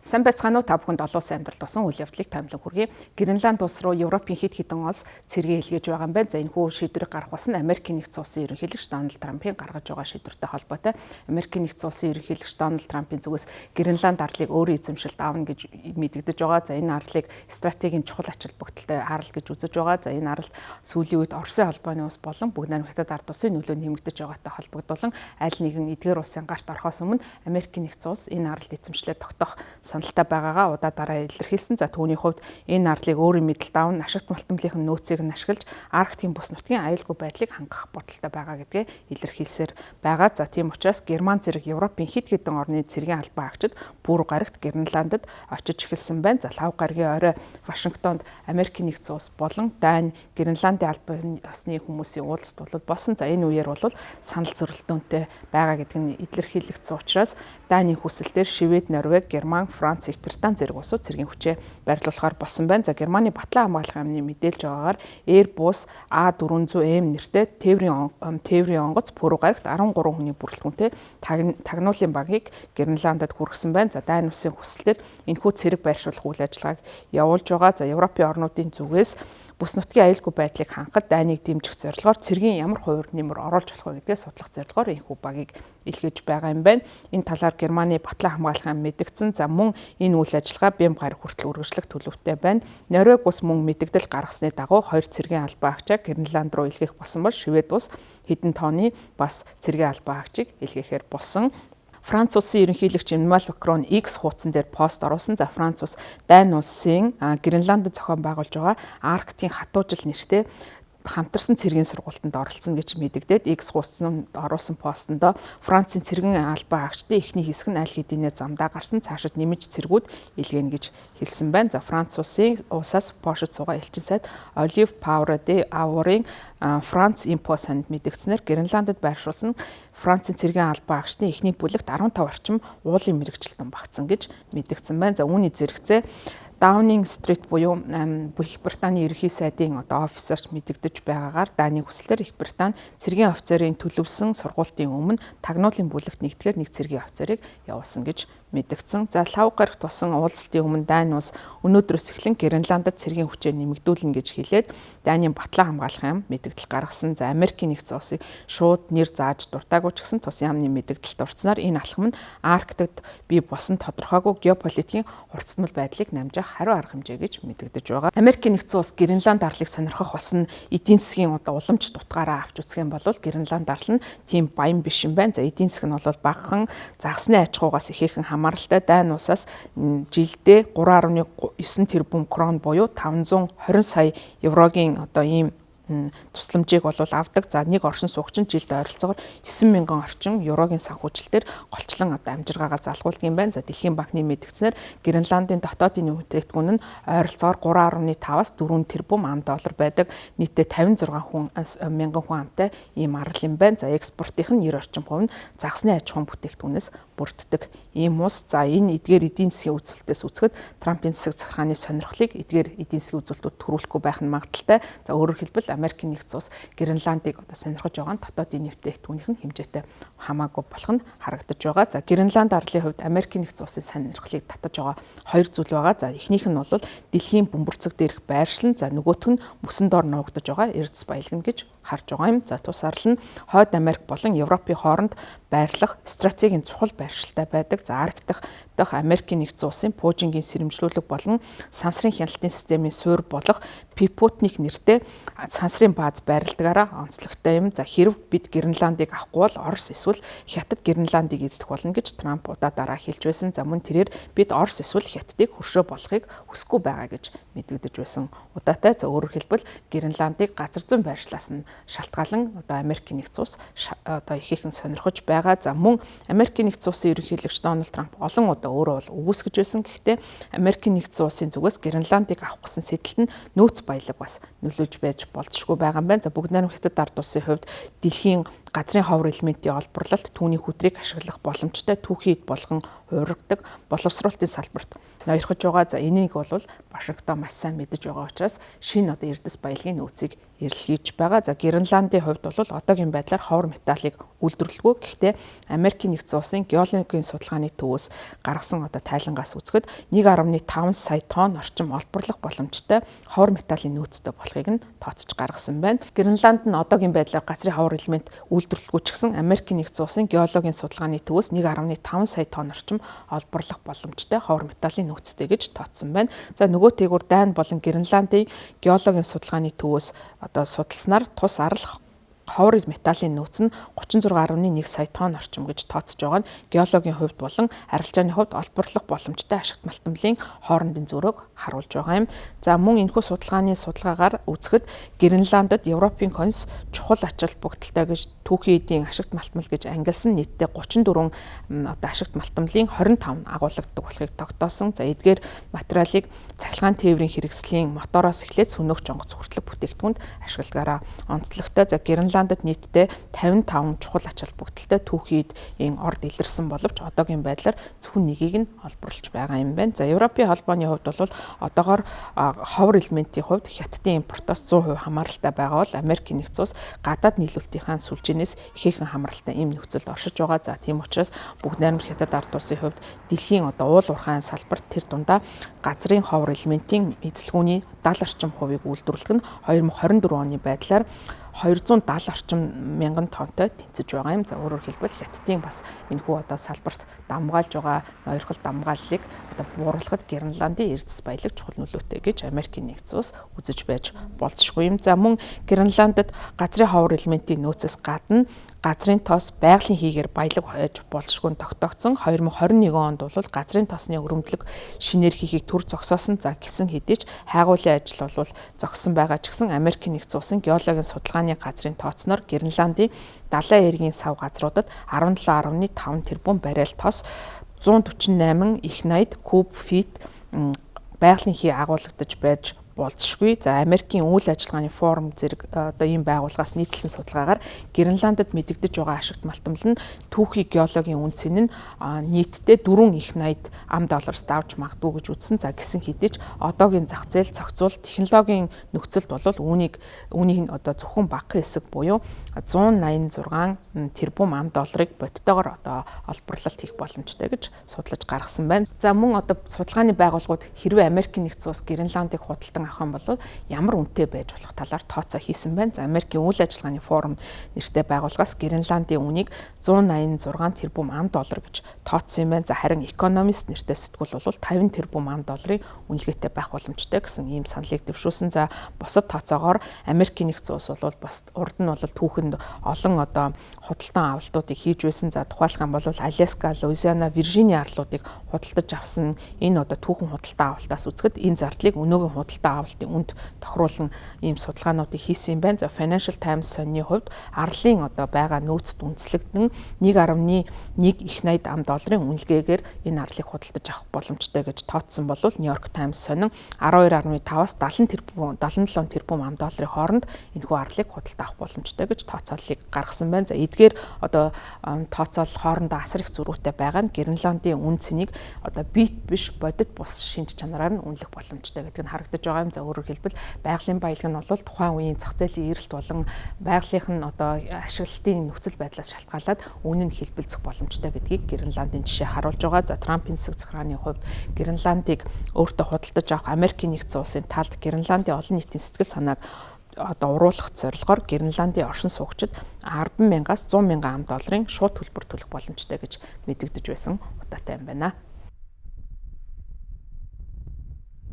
Сайн байцгаана уу та бүхэнд олон улсын амьдралд болсон үйл явдлыг таймлаг хүргэе. Гренланд улс руу Европын хэд хэдэн улс цэргээ илгээж байгаа юм байна. За энэ хүү шийдвэрийг гаргах бас нь Америкийн нэгдсэн улсын ерөнхийлөгч Дональд Трампын гаргаж байгаа шийдвэртэй холбоотой. Америкийн нэгдсэн улсын ерөнхийлөгч Дональд Трампын зүгээс Гренланд арлыг өөрийн эзэмшилд аавна гэж мэдэгдэж байгаа. За энэ арлыг стратегийн чухал ач холбогдолтой арал гэж үзэж байгаа. За энэ арал сүүлийн үед Оросын холбооны улс болон Бүгд найрамдах Хятад ард улсын нөлөө нэмэгдэж байгаатай холбогдуулан аль нэгэн эдгээр улсын гарт орохоос өмнө Америкийн нэгдсэн улс энэ аралд эзэмшлээ тогтоох саналтай байгаагаа удаа дараа илэрхийлсэн. За түүний хувьд энэ арлыг өөрийн мэдэлд аавн ашигт малтамлынхын нөөцийг нь ашиглаж Арктикийн бүс нутгийн аюулгүй байдлыг хангах бодолтой байгаа гэдгээ илэрхийлсээр байгаа. За тийм учраас Герман зэрэг Европын хэд хэдэн орны цэргийн албан агчид бүр гарагт Гренландд очиж эхэлсэн байна. За лав гаргийн орой Вашингтонд Америкийн нэгдсэн улс болон Дани Гренландын албан ёсны хүмүүсийн уулзалт болсон. За энэ үеэр бол санал зөрөлтөөнтэй байгаа гэдг нь илэрхийлэгдсэн учраас Дани хүсэлтээр Швед, Норвеги, Герман, Франц, Их Британь зэрэг улсууд цэргийн хүчээ байрлуулахаар болсон байна. За Германы Батлан хамгаалах амны мэдээлж байгаагаар Airbus A400M нэртэй тээврийн онгоц пүрэв гарагт 13 хүний бүрэлдэхүүнтэй тагнуулын багийг Гренландд хүргэсэн байна. За Дани улсын хүсэлтээр энэхүү цэрэг байршуулах үйл ажиллагааг явуулж байгаа. За Европын орнуудын зүгээс бүс нутгийн аюулгүй байдлыг хангахад Данийг дэмжих зорилгоор цэргийн ямар хувь нэмэр оруулж болох вэ гэдгээ судлах зорилгоор энэхүү багийг илгээж байгаа юм байна. Энэ талаар Германы Батлан хамгаалах ам мэдгдсэн. За мөн энэ үйл ажиллагаа бям гараг хүртэл үргэлжлэх төлөвтэй байна. Норвеги ус мөн мэдэгдэл гаргасны дагуу хоёр цэргийн албан агчаа Гренланд руу илгээх болсон бол Швед ус хэдэн тооны бас цэргийн албан агчийг илгээхээр болсон. Франц улсын ерөнхийлөгч Эммануэль Макрон X хуудсан дээр пост оруулсан. За Франц улс Дани улсын Гренландд зохион байгуулж байгаа Арктикийн хатуужил нэртэй хамтарсан цэргийн сургуультанд оролцсон гэж мэдэгдээд X хуудсанд оруулсан постондоо Францын цэргийн албан агчдын эхний хэсэг нь аль хэдийнэ замдаа гарсан цаашид нэмж цэргүүд илгээнэ гэж хэлсэн байна. За Франц улсаас Польшид суугаа элчин сайд Олив Паура де Аворын Франц Импо санд мэдгдснээр Гренландд байршуулсан Францын цэргийн албан агчдын эхний бүлэгт 15 орчим уулын мэрэгчлэлтэн багтсан гэж мэдгдсэн байна. За үүний зэрэгцээ Downing Street буюу Их Британий ерөнхий сайдын офисарч мэдэгдэж байгаагаар Дани хүслээр Их Британи цэргийн офицерын төлөвлөсөн сургуулийн өмнө тагнуулын бүлэгт нэгтгэхээр нэг цэргийн офицерыг явуулсан гэж мэдгдсэн. За лав гарагт болсон уулзалтын өмнө Дани улс өнөөдрөөс эхлэн Гренландд цэргийн хүчээ нэмэгдүүлнэ гэж хэлээд Данийн Батлан хамгаалах ам мэдэгдэл гаргасан. За Америкийн нэгдсэн улсыг шууд нэр зааж дуртаагүй ч гэсэн тус яамны мэдэгдэлд орцсноор энэ алхам нь Арктикт бий болсон тодорхойгүй геополитикийн хурцтмал байдлыг намжаах хариу арга хэмжээ гэж мэдэгдэж байгаа. Америкийн нэгдсэн улс Гренланд арлыг сонирхох бас нь эдийн засгийн уламж дутгаараа авч үзэх юм бол Гренланд арал нь тийм баян биш юм байна. За эдийн засаг нь бол багахан загасны аж ахуйгаас ихээхэн хамааралтай. Дани улсаас жилдээ 3.9 тэрбум крон буюу 520 сая еврогийн ийм тусламжийг бол авдаг. За нэг оршин суугч нь жилд ойролцоогоор 9,000 орчим еврогийн санхүүжилтээр голчлон амжиргаагаа залгуулдаг юм байна. За Дэлхийн банкны мэдгцээр Гренландын дотоодын бүтээгдэхүүн нь ойролцоогоор 3.5-аас 4 тэрбум $. Байдаг. Нийтдээ 56 мянган хүн амтай ийм арал юм байна. За экспортын 90 орчим хувь нь загасны аж ахуйн бүтээгдэхүүнээс бүрддэг ийм улс. За энэ эдгээр эдийн засгийн үзүүлэлтээс үзэхэд Трампын засаг захиргааны сонирхлыг эдгээр эдийн засгийн үзүүлэлтүүд төрүүлэхгүй байх нь магадaltaй. За өөрөөр хэлбэл Америкийн нэгдсэн улс Гренландыг сонирхож байгаа нь дотоодын бүтээгдэхүүнийх нь хэмжээтэй хамаагүй болох нь харагдаж байгаа. За Гренланд арлын хувьд Америкийн нэгдсэн улсын сонирхлыг татаж байгаа хоёр зүйл байгаа. За эхнийх нь бол дэлхийн бөмбөрцөг дээрх байршлан, за нөгөөх нь мөсөн доор нуугдаж байгаа эрдэс баялаг гэж харж байгаа юм. За тус арал нь Хойд Америк болон Европын хооронд байрлах стратегийн чухал байршилтай байдаг. За Арктик дахь Америкийн нэгдсэн улсын Пуужингийн сэрэмжлүүлэг болон сансрын хяналтын системийн суурь болох Пипутник нэртэй сансрын бааз байрладагаараа онцлогтой юм. За хэрв бид Гренландыг авахгүй бол Орос эсвэл Хятад Гренландыг эзлэх болно гэж Трамп удаа дараа хэлж байсан. За мөн тэрээр бид Орос эсвэл Хятадыг хөршөө болгохыг хүсэхгүй байгаа гэж мэдэгдэж байсан. Удаатай за өөрөөр хэлбэл Гренландыг газар зүйн байршлаас нь шалтгаалan Америкийн нэгдсэн улс ихээхэн сонирхож байгаа. За мөн Америкийн нэгдсэн улсын ерөнхийлөгч Дональд Трамп олон удаа өөрөө бол үгүйсгэж байсан. Гэхдээ Америкийн нэгдсэн улсын зүгээс Гренландыг авах гэсэн сэдэлт нь нөөц баялаг бас нөлөөж байж болзошгүй байгаа юм байна. За Бүгд найрамдах Хятад ард улсын хувьд дэлхийн газрын ховор элементийн олборлолт түүний хүдрийг ашиглах боломжтой түүхийд болгон хуургадаг боловсруулалтын салбарт ноёрхож байгаа. За энийг бол Вашингтон маш сайн мэдэж байгаа учраас шинэ эрдэс баялагын нөөцийг эрэлхийж байгаа. За Гренландын хувьд бол одоогийн байдлаар ховор металлыг үйлдвэрлэхгүй. Гэхдээ Америкийн нэгдсэн улсын геологийн судалгааны төвөөс гаргасан тайлангаас үзэхэд 1.5 сая тонн орчим олборлох боломжтой ховор металлын нөөцтэй болохыг нь тооцож гаргасан байна. Гренланд нь одоогийн байдлаар газрын ховор элемент үйлдвэрлэхгүй ч гэсэн Америкийн нэгдсэн улсын геологийн судалгааны төвөөс 1.5 сая тонн орчим олборлох боломжтой ховор металлын нөөцтэй гэж тооцсон байна. За нөгөө тэйгүүр Дани болон Гренландын геологийн судалгааны төвөөс судалснаар тус арал ховор металлын нөөц нь 36.1 сая тонн орчим гэж тооцож байгаа нь геологийн хувьд болон арилжааны хувьд олборлох боломжтой ашигт малтамлын хоорондын зөрөөг харуулж байгаа юм. За мөн энэхүү судалгааны судалгаагаар үзэхэд Гренландд Европын конс чухал ач холбогдолтой гэж түүхийн эдийн ашигт малтмал гэж ангилсан нийтдээ 34 ашигт малтамлын 25 агуулгаддаг болохыг тогтоосон. За эдгээр материалыг цахилгаан тээврийн хэрэгслийн мотороос эхлээд сүнөөгч онгоц хүртэлх бүтээгдэхүүнд ашигладагаараа онцлогтой. За Гренландд нийтдээ 55 чухал ач холбогдолтой түүхийн эдийн орд илэрсэн боловч одоогийн байдлаар зөвхөн нэгийг нь олборлож байгаа юм байна. За Европын холбооны хувьд бол одоогоор ховор элементийн хувьд хятадын импортоос 100% хамааралтай байгаа бол Америкийн нэгдсэн улс гадаад нийлүүлэлтийнхаа сүлжээнээс ихээхэн хамааралтай ийм нөхцөлд оршиж байгаа. За тийм учраас бүгд найрамд хятад ард улсын хувьд дэлхийн уул уурхайн салбарт тэр дундаа газрын ховор элементийн эзлэгүүний 70 орчим хувийг үйлдвэрлэх нь 2024 оны байдлаар 270 орчим мянган тонтой тэнцэж байгаа юм. За өөрөөр хэлбэл хятадын бас энэхүү салбарт дамгаалж байгаа ноёрхол дамгааллыг бууруулахад Гренландын эрдэс баялаг чухал нөлөөтэй гэж Америкийн нэгдсэн улс үзэж байж болзошгүй юм. За мөн Гренландд газрын ховор элементийн нөөцөөс гадна газрын тоос байгалийн хийгээр баялаг хойж болзошгүй тогтоогдсон. 2021 онд бол газрын тоосны өрөмдлөг шинээр хийхийг төр зогсоосон. За гисэн хэдий ч хайгуулын ажил бол зогссон байгаа ч гэсэн Америкийн нэгдсэн улсын геологийн судалгааны газрын тооцноор Гренландын далайн эргийн сав газруудад 17.5 тэрбум баррел тоос 148 их 80 куб фит байгалийн хий агуулгадж байж болзошгүй. За Америкийн үйл ажиллагааны форум зэрэг ийм байгууллагаас нийтлсэн судалгаагаар Гренландд мэдэгдэж байгаа ашигт малтамл нь түүхий геологийн үнцэн нь нийтдээ 4 их 80 $аас давж магадгүй гэж үзсэн. За гисэн хэдий ч одоогийн зах зээл зохицуул технологийн нөхцөлд бол үүнийг зөвхөн багахан хэсэг буюу 186 тэрбум $ыг бодтойгоор олборлолт хийх боломжтой гэж судлаж гаргасан байна. За мөн судалгааны байгууллагууд хэрвээ Америкийн нэгдсэн улс Гренландыг худалдан авах юм бол ямар үнэтэй байж болох талаар тооцоо хийсэн байна. За Америкийн үйл ажиллагааны форум нэртэй байгууллагаас Гренландын үнийг 186 тэрбум $, гэж тооцсон юм байна. За харин Economist нэртэй сэтгүүл бол 50 тэрбум $-ын үнэлгээтэй байх боломжтой гэсэн ийм саналыг дэвшүүлсэн. За бусад тооцоогоор Америкийн нэгдсэн улс бол бас урд нь бол түүхэнд олон худалдан авалтуудыг хийж байсан. За тухайлах юм бол Аляска, Луизиана, Виржиний арлуудыг худалдаж авсан энэ түүхэн худалдан авалтаас үзэхэд энэ зардлыг өнөөгийн худалдан авалтын үнд тохируулан ийм судалгаануудыг хийсэн юм байна. За Financial Times сонины хувьд арлын байгаа нөөцд үндэслэгдэн 1.1 их 80 $-ын үнэлгээгээр энэ арлыг худалдаж авах боломжтой гэж тооцсон бол New York Times сонин 12.5-аас 77 тэрбум $-ын хооронд энэхүү арлыг худалдаж авах боломжтой гэж тооцооллыг гаргасан байна. За эдгээр тооцоол хоорондоо асар их зөрүүтэй байгаа нь Гренландын үн цэнийг бит биш бодит бус шинж чанараар нь үнэлэх боломжтой гэдэг нь харагдаж байгаа юм. За өөрөөр хэлбэл байгалийн баялаг нь бол тухайн үеийн зах зээлийн эрэлт болон байгалийнх нь ашиглалтын нөхцөл байдлаас шалтгаалаад үнэ нь хэлбэлцэх боломжтой гэдгийг Гренландын жишээ харуулж байгаа. За Трампын засаг захиргааны хувьд Гренландыг өөртөө худалдаж авах Америкийн нэгдсэн улсын талд Гренландын олон нийтийн сэтгэл санааг уруулах зорилгоор Гренландын оршин суугчид 10,000-аас 100,000 $-ын шууд төлбөр төлөх боломжтой гэж мэдэгдэж байсан удаатай юм байна.